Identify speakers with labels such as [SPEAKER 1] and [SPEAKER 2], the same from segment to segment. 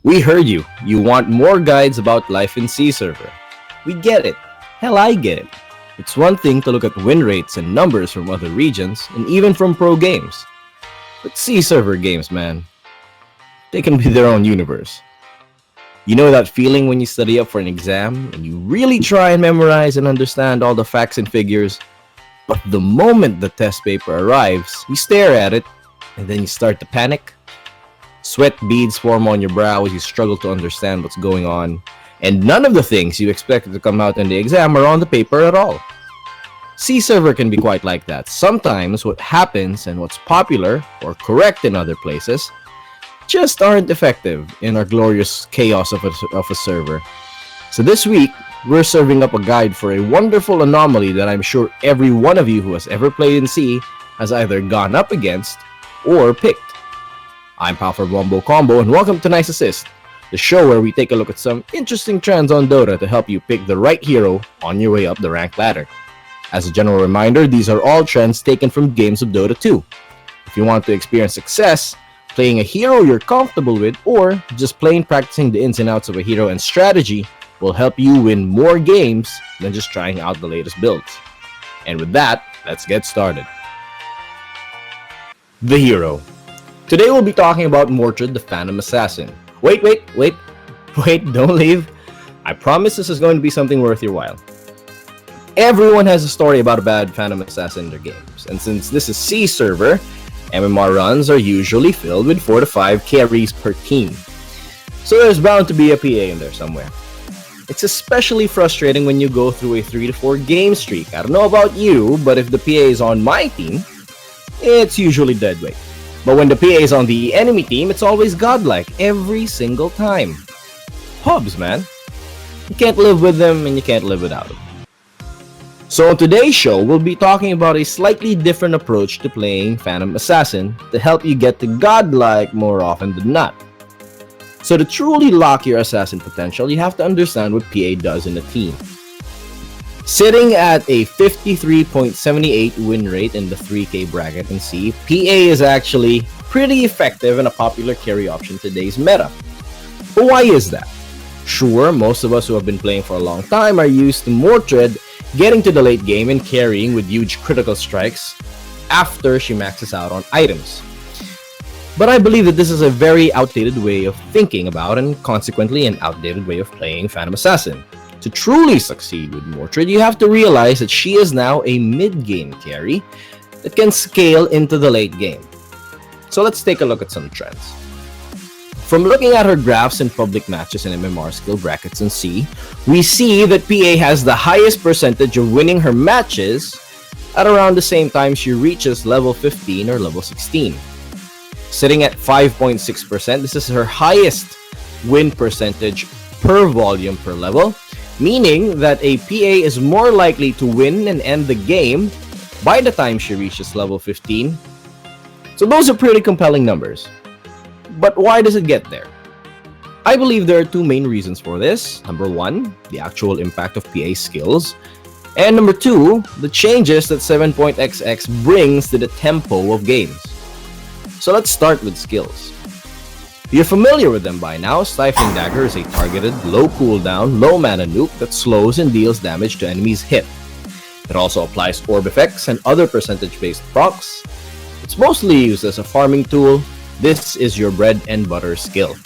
[SPEAKER 1] We heard you. You want more guides about life in C server. We get it. Hell, I get it. It's one thing to look at win rates and numbers from other regions, and even from pro games. But C server games, man, they can be their own universe. You know that feeling when you study up for an exam and you really try and memorize and understand all the facts and figures, but the moment the test paper arrives, you stare at it and then you start to panic? Sweat beads form on your brow as you struggle to understand what's going on, and none of the things you expected to come out in the exam are on the paper at all. C server can be quite like that. Sometimes what happens and what's popular or correct in other places just aren't effective in our glorious chaos of a server. So this week, we're serving up a guide for a wonderful anomaly that I'm sure every one of you who has ever played in C has either gone up against or picked. I'm Pal for WomboXCombo, and welcome to Nice Assist, the show where we take a look at some interesting trends on Dota to help you pick the right hero on your way up the rank ladder. As a general reminder, these are all trends taken from games of Dota 2. If you want to experience success playing a hero you're comfortable with, or just plain practicing the ins and outs of a hero and strategy, will help you win more games than just trying out the latest builds. And with that, let's get started. The hero. Today we'll be talking about Mordred the Phantom Assassin. Wait, don't leave. I promise this is going to be something worth your while. Everyone has a story about a bad Phantom Assassin in their games, and since this is C server, MMR runs are usually filled with 4 to 5 carries per team. So there's bound to be a PA in there somewhere. It's especially frustrating when you go through a 3 to 4 game streak. I don't know about you, but if the PA is on my team, it's usually dead weight. But when the PA is on the enemy team, it's always godlike every single time. Hubs, man. You can't live with them and you can't live without them. So on today's show, we'll be talking about a slightly different approach to playing Phantom Assassin to help you get to godlike more often than not. So to truly lock your assassin potential, you have to understand what PA does in a team. Sitting at a 53.78 win rate in the 3K bracket in C, PA is actually pretty effective and a popular carry option in today's meta. But why is that? Sure, most of us who have been playing for a long time are used to Mordred getting to the late game and carrying with huge critical strikes after she maxes out on items. But I believe that this is a very outdated way of thinking about and consequently an outdated way of playing Phantom Assassin. To truly succeed with Mordred, you have to realize that she is now a mid-game carry that can scale into the late game. So let's take a look at some trends. From looking at her graphs in public matches and MMR skill brackets in C, we see that PA has the highest percentage of winning her matches at around the same time she reaches level 15 or level 16. Sitting at 5.6%, this is her highest win percentage per volume per level, meaning that a PA is more likely to win and end the game by the time she reaches level 15. So those are pretty compelling numbers. But why does it get there? I believe there are two main reasons for this. Number one, the actual impact of PA skills. And number two, the changes that 7.XX brings to the tempo of games. So let's start with skills. You're familiar with them by now. Stifling Dagger is a targeted, low cooldown, low mana nuke that slows and deals damage to enemies hit. It also applies orb effects and other percentage-based procs. It's mostly used as a farming tool. This is your bread and butter skill.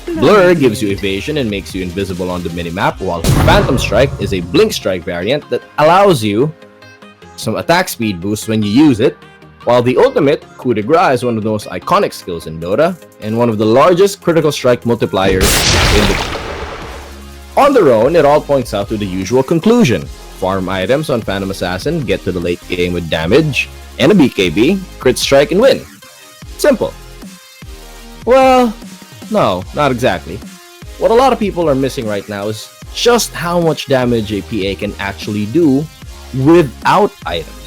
[SPEAKER 1] Blur gives you evasion and makes you invisible on the minimap, while Phantom Strike is a blink strike variant that allows you some attack speed boost when you use it, while the ultimate, Coup de Grace, is one of the most iconic skills in Dota, and one of the largest critical strike multipliers in the game. On their own, it all points out to the usual conclusion. Farm items on Phantom Assassin, get to the late game with damage, and a BKB, crit strike and win. Simple. Well, no, not exactly. What a lot of people are missing right now is just how much damage a PA can actually do without items.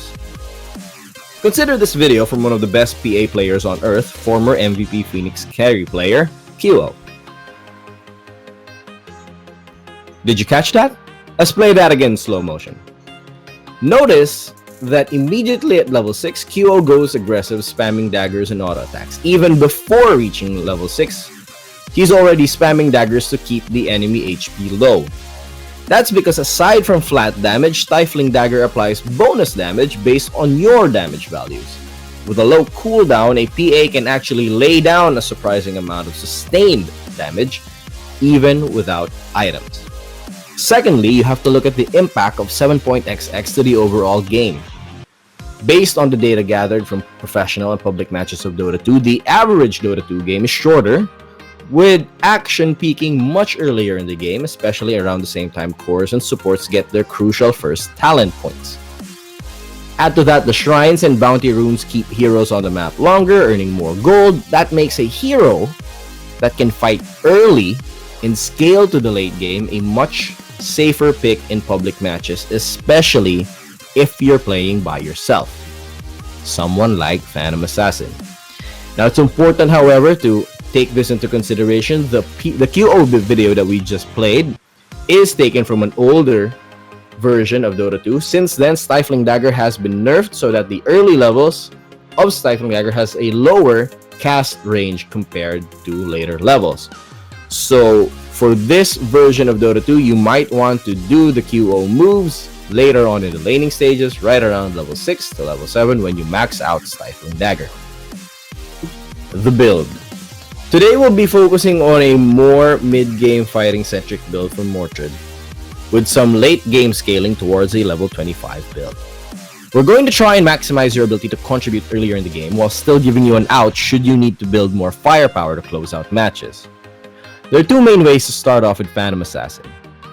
[SPEAKER 1] Consider this video from one of the best PA players on Earth, former MVP Phoenix carry player, QO. Did you catch that? Let's play that again in slow motion. Notice that immediately at level 6, QO goes aggressive, spamming daggers and auto attacks. Even before reaching level 6, he's already spamming daggers to keep the enemy HP low. That's because aside from flat damage, Stifling Dagger applies bonus damage based on your damage values. With a low cooldown, a PA can actually lay down a surprising amount of sustained damage, even without items. Secondly, you have to look at the impact of 7.XX to the overall game. Based on the data gathered from professional and public matches of Dota 2, the average Dota 2 game is shorter, with action peaking much earlier in the game, especially around the same time cores and supports get their crucial first talent points. Add to that the shrines and bounty runes keep heroes on the map longer, earning more gold. That makes a hero that can fight early and scale to the late game a much safer pick in public matches, especially if you're playing by yourself. Someone like Phantom Assassin. Now it's important, however, to take this into consideration. The QO video that we just played is taken from an older version of Dota 2. Since then, Stifling Dagger has been nerfed so that the early levels of Stifling Dagger has a lower cast range compared to later levels. So for this version of Dota 2, you might want to do the QO moves later on in the laning stages, right around level 6 to level 7 when you max out Stifling Dagger. The build. Today we'll be focusing on a more mid-game fighting-centric build from Mortred, with some late-game scaling towards a level 25 build. We're going to try and maximize your ability to contribute earlier in the game while still giving you an out should you need to build more firepower to close out matches. There are two main ways to start off with Phantom Assassin.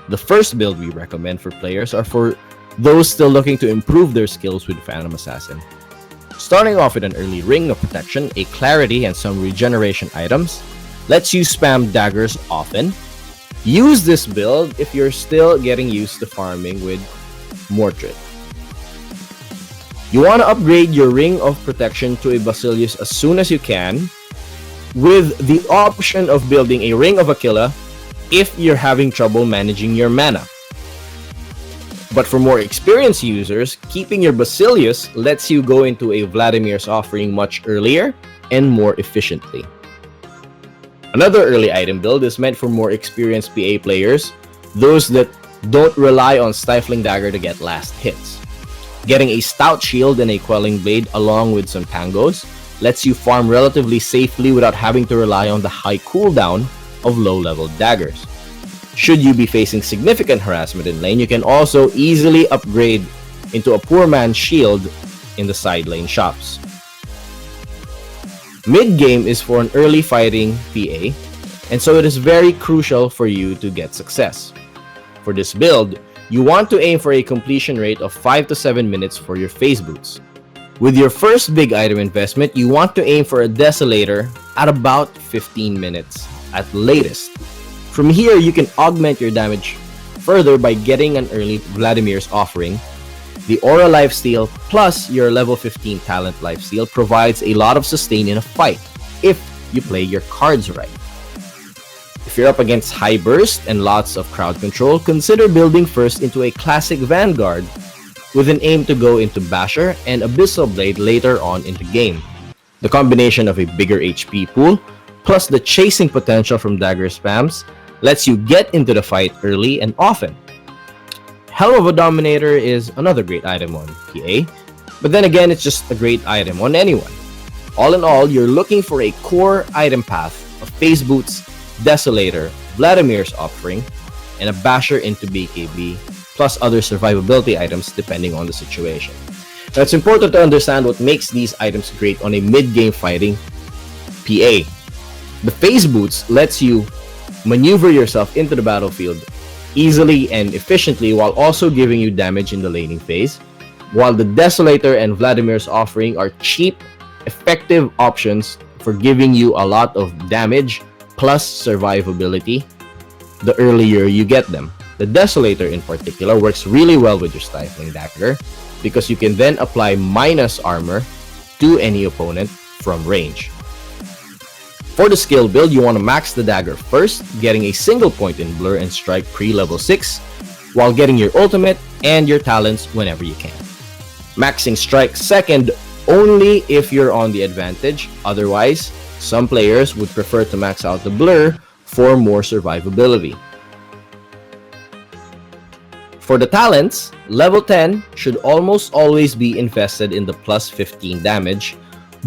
[SPEAKER 1] The first build we recommend for players are for those still looking to improve their skills with Phantom Assassin. Starting off with an early ring of protection, a clarity, and some regeneration items lets you spam daggers often. Use this build if you're still getting used to farming with Mortred. You want to upgrade your ring of protection to a Basilius as soon as you can, with the option of building a ring of Aquila if you're having trouble managing your mana. But for more experienced users, keeping your Basilius lets you go into a Vladimir's offering much earlier and more efficiently. Another early item build is meant for more experienced PA players, those that don't rely on Stifling Dagger to get last hits. Getting a Stout Shield and a Quelling Blade along with some tangos lets you farm relatively safely without having to rely on the high cooldown of low-level daggers. Should you be facing significant harassment in lane, you can also easily upgrade into a Poor Man's Shield in the side lane shops. Mid-game is for an early fighting PA, and so it is very crucial for you to get success. For this build, you want to aim for a completion rate of 5 to 7 minutes for your phase boots. With your first big item investment, you want to aim for a Desolator at about 15 minutes at latest. From here, you can augment your damage further by getting an early Vladimir's offering. The Aura Lifesteal plus your level 15 Talent Lifesteal provides a lot of sustain in a fight if you play your cards right. If you're up against high burst and lots of crowd control, consider building first into a classic Vanguard with an aim to go into Basher and Abyssal Blade later on in the game. The combination of a bigger HP pool plus the chasing potential from dagger spams lets you get into the fight early and often. Helm of a Dominator is another great item on PA, but then again, it's just a great item on anyone. All in all, you're looking for a core item path of Phase Boots, Desolator, Vladimir's Offering, and a Basher into BKB, plus other survivability items depending on the situation. Now, it's important to understand what makes these items great on a mid-game fighting PA. The Phase Boots lets you maneuver yourself into the battlefield easily and efficiently while also giving you damage in the laning phase, while the Desolator and Vladimir's Offering are cheap, effective options for giving you a lot of damage plus survivability the earlier you get them. The Desolator in particular works really well with your Stifling Dagger because you can then apply minus armor to any opponent from range. For the skill build, you want to max the dagger first, getting a single point in blur and strike pre-level 6, while getting your ultimate and your talents whenever you can. Maxing strike second only if you're on the advantage. Otherwise, some players would prefer to max out the blur for more survivability. For the talents, level 10 should almost always be invested in the plus 15 damage,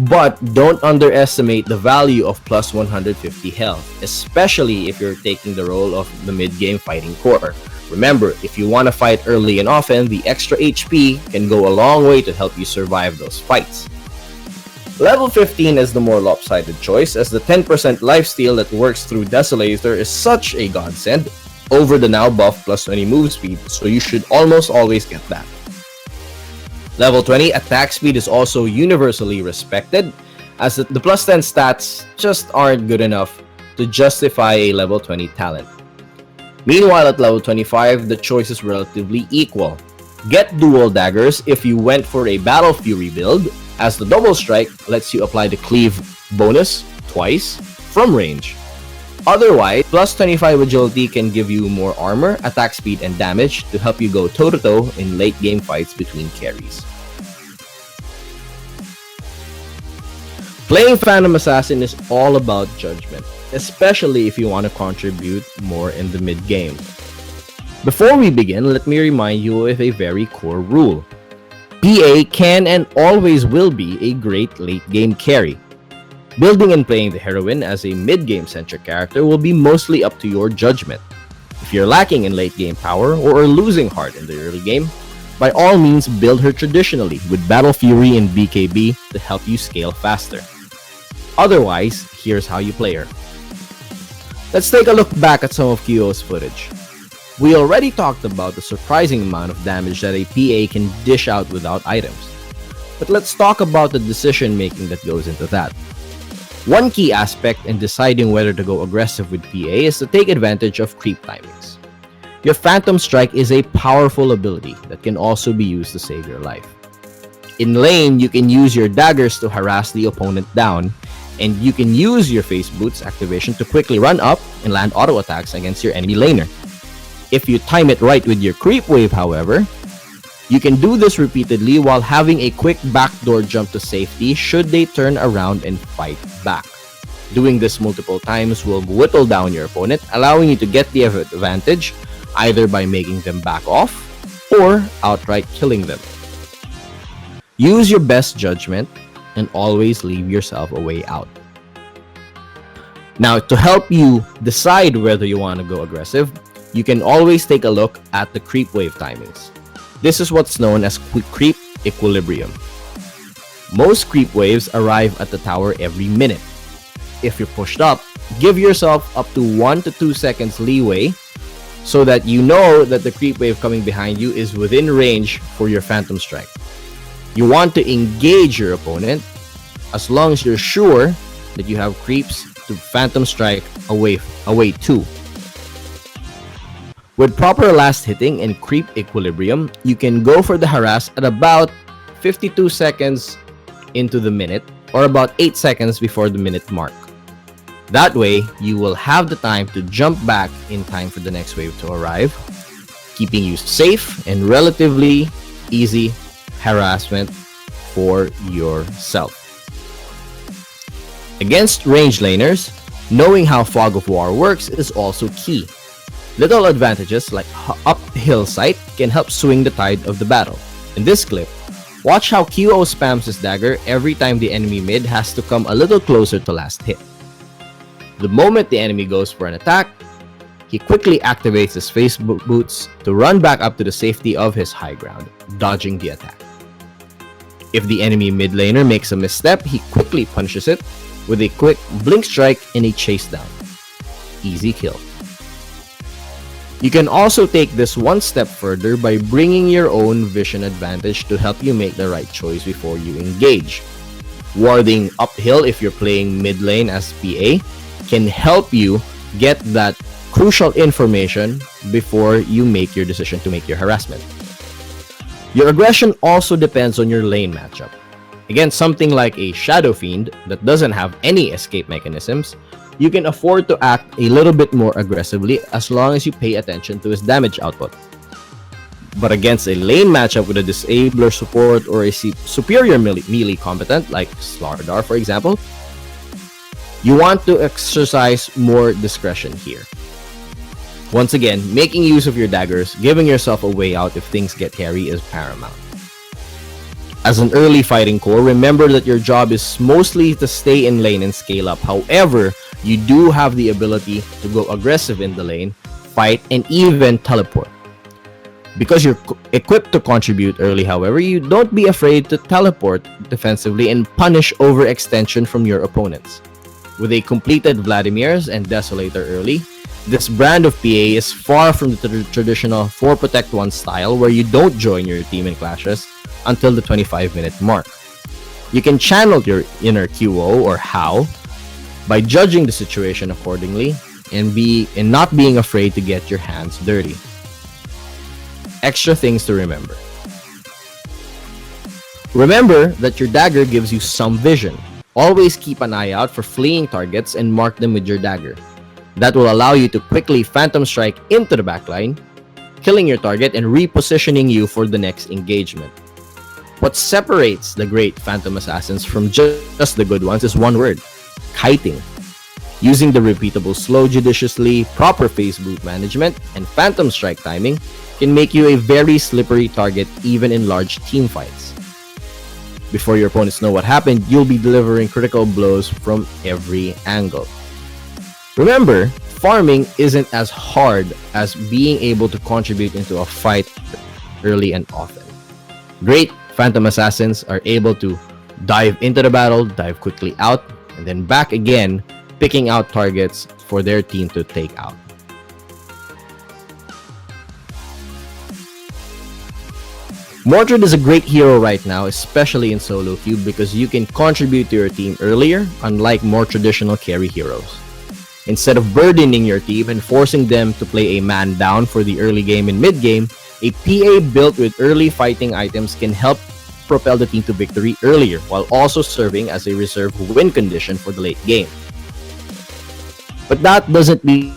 [SPEAKER 1] but don't underestimate the value of plus 150 health, especially if you're taking the role of the mid-game fighting core. Remember, if you want to fight early and often, the extra HP can go a long way to help you survive those fights. Level 15 is the more lopsided choice, as the 10% lifesteal that works through Desolator is such a godsend over the now buff plus 20 move speed, so you should almost always get that. Level 20 attack speed is also universally respected, as the plus 10 stats just aren't good enough to justify a level 20 talent. Meanwhile, at level 25, the choice is relatively equal. Get dual daggers if you went for a Battle Fury build, as the double strike lets you apply the cleave bonus twice from range. Otherwise, plus 25 agility can give you more armor, attack speed, and damage to help you go toe-to-toe in late game fights between carries. Playing Phantom Assassin is all about judgment, especially if you want to contribute more in the mid-game. Before we begin, let me remind you of a very core rule. PA can and always will be a great late-game carry. Building and playing the heroine as a mid-game centric character will be mostly up to your judgment. If you're lacking in late-game power or are losing heart in the early game, by all means build her traditionally with Battle Fury and BKB to help you scale faster. Otherwise, here's how you play her. Let's take a look back at some of QO's footage. We already talked about the surprising amount of damage that a PA can dish out without items. But let's talk about the decision making that goes into that. One key aspect in deciding whether to go aggressive with PA is to take advantage of creep timings. Your Phantom Strike is a powerful ability that can also be used to save your life. In lane, you can use your daggers to harass the opponent down, and you can use your Face Boots activation to quickly run up and land auto attacks against your enemy laner. If you time it right with your creep wave, however, you can do this repeatedly while having a quick backdoor jump to safety should they turn around and fight back. Doing this multiple times will whittle down your opponent, allowing you to get the advantage either by making them back off or outright killing them. Use your best judgment and always leave yourself a way out. Now, to help you decide whether you want to go aggressive, you can always take a look at the creep wave timings. This is what's known as creep equilibrium. Most creep waves arrive at the tower every minute. If you're pushed up, give yourself up to 1 to 2 seconds leeway so that you know that the creep wave coming behind you is within range for your Phantom Strike. You want to engage your opponent as long as you're sure that you have creeps to Phantom Strike away too. With proper last hitting and creep equilibrium, you can go for the harass at about 52 seconds into the minute or about 8 seconds before the minute mark. That way, you will have the time to jump back in time for the next wave to arrive, keeping you safe and relatively easy harassment for yourself. Against range laners, knowing how Fog of War works is also key. Little advantages like uphill sight can help swing the tide of the battle. In this clip, watch how QO spams his dagger every time the enemy mid has to come a little closer to last hit. The moment the enemy goes for an attack, he quickly activates his Face Boots to run back up to the safety of his high ground, dodging the attack. If the enemy mid laner makes a misstep, he quickly punishes it with a quick blink strike and a chase down. Easy kill. You can also take this one step further by bringing your own vision advantage to help you make the right choice before you engage. Warding uphill if you're playing mid lane as PA can help you get that crucial information before you make your decision to make your harassment. Your aggression also depends on your lane matchup. Against something like a Shadow Fiend that doesn't have any escape mechanisms, you can afford to act a little bit more aggressively as long as you pay attention to his damage output. But against a lane matchup with a Disabler support or a superior melee combatant like Slardar, for example, You want to exercise more discretion here. Once again, making use of your daggers, giving yourself a way out if things get hairy is paramount. As an early fighting core, remember that your job is mostly to stay in lane and scale up. However, you do have the ability to go aggressive in the lane, fight, and even teleport. Because you're equipped to contribute early, however, you don't be afraid to teleport defensively and punish overextension from your opponents. With a completed Vladimir's and Desolator early, this brand of PA is far from the traditional 4 protect 1 style where you don't join your team in clashes until the 25-minute mark. You can channel your inner QO or how by judging the situation accordingly and not being afraid to get your hands dirty. Extra things to remember. Remember that your dagger gives you some vision. Always keep an eye out for fleeing targets and mark them with your dagger. That will allow you to quickly phantom strike into the backline, killing your target and repositioning you for the next engagement. What separates the great Phantom Assassins from just the good ones is one word: kiting. Using the repeatable slow judiciously, proper phase boot management, and phantom strike timing can make you a very slippery target even in large team fights. Before your opponents know what happened, you'll be delivering critical blows from every angle. Remember, farming isn't as hard as being able to contribute into a fight early and often. Great Phantom Assassins are able to dive into the battle, dive quickly out, and then back again, picking out targets for their team to take out. Mordred is a great hero right now, especially in solo queue, because you can contribute to your team earlier, unlike more traditional carry heroes. Instead of burdening your team and forcing them to play a man down for the early game and mid game, a PA built with early fighting items can help propel the team to victory earlier, while also serving as a reserve win condition for the late game. But that doesn't mean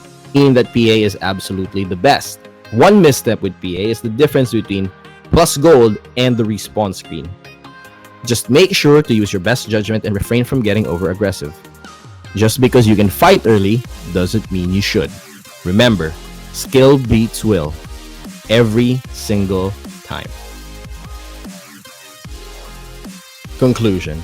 [SPEAKER 1] that PA is absolutely the best. One misstep with PA is the difference between plus gold and the respawn screen. Just make sure to use your best judgment and refrain from getting over aggressive. Just because you can fight early doesn't mean you should. Remember, skill beats will every single time. Conclusion.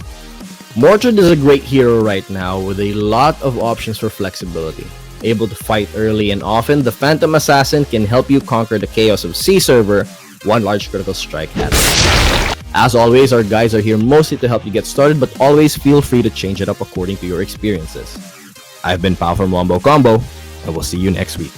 [SPEAKER 1] Mordred is a great hero right now with a lot of options for flexibility. Able to fight early and often, the Phantom Assassin can help you conquer the chaos of C server one large critical strike at a time. As always, our guides are here mostly to help you get started, but always feel free to change it up according to your experiences. I've been Pao from WomboXCombo, and we'll see you next week.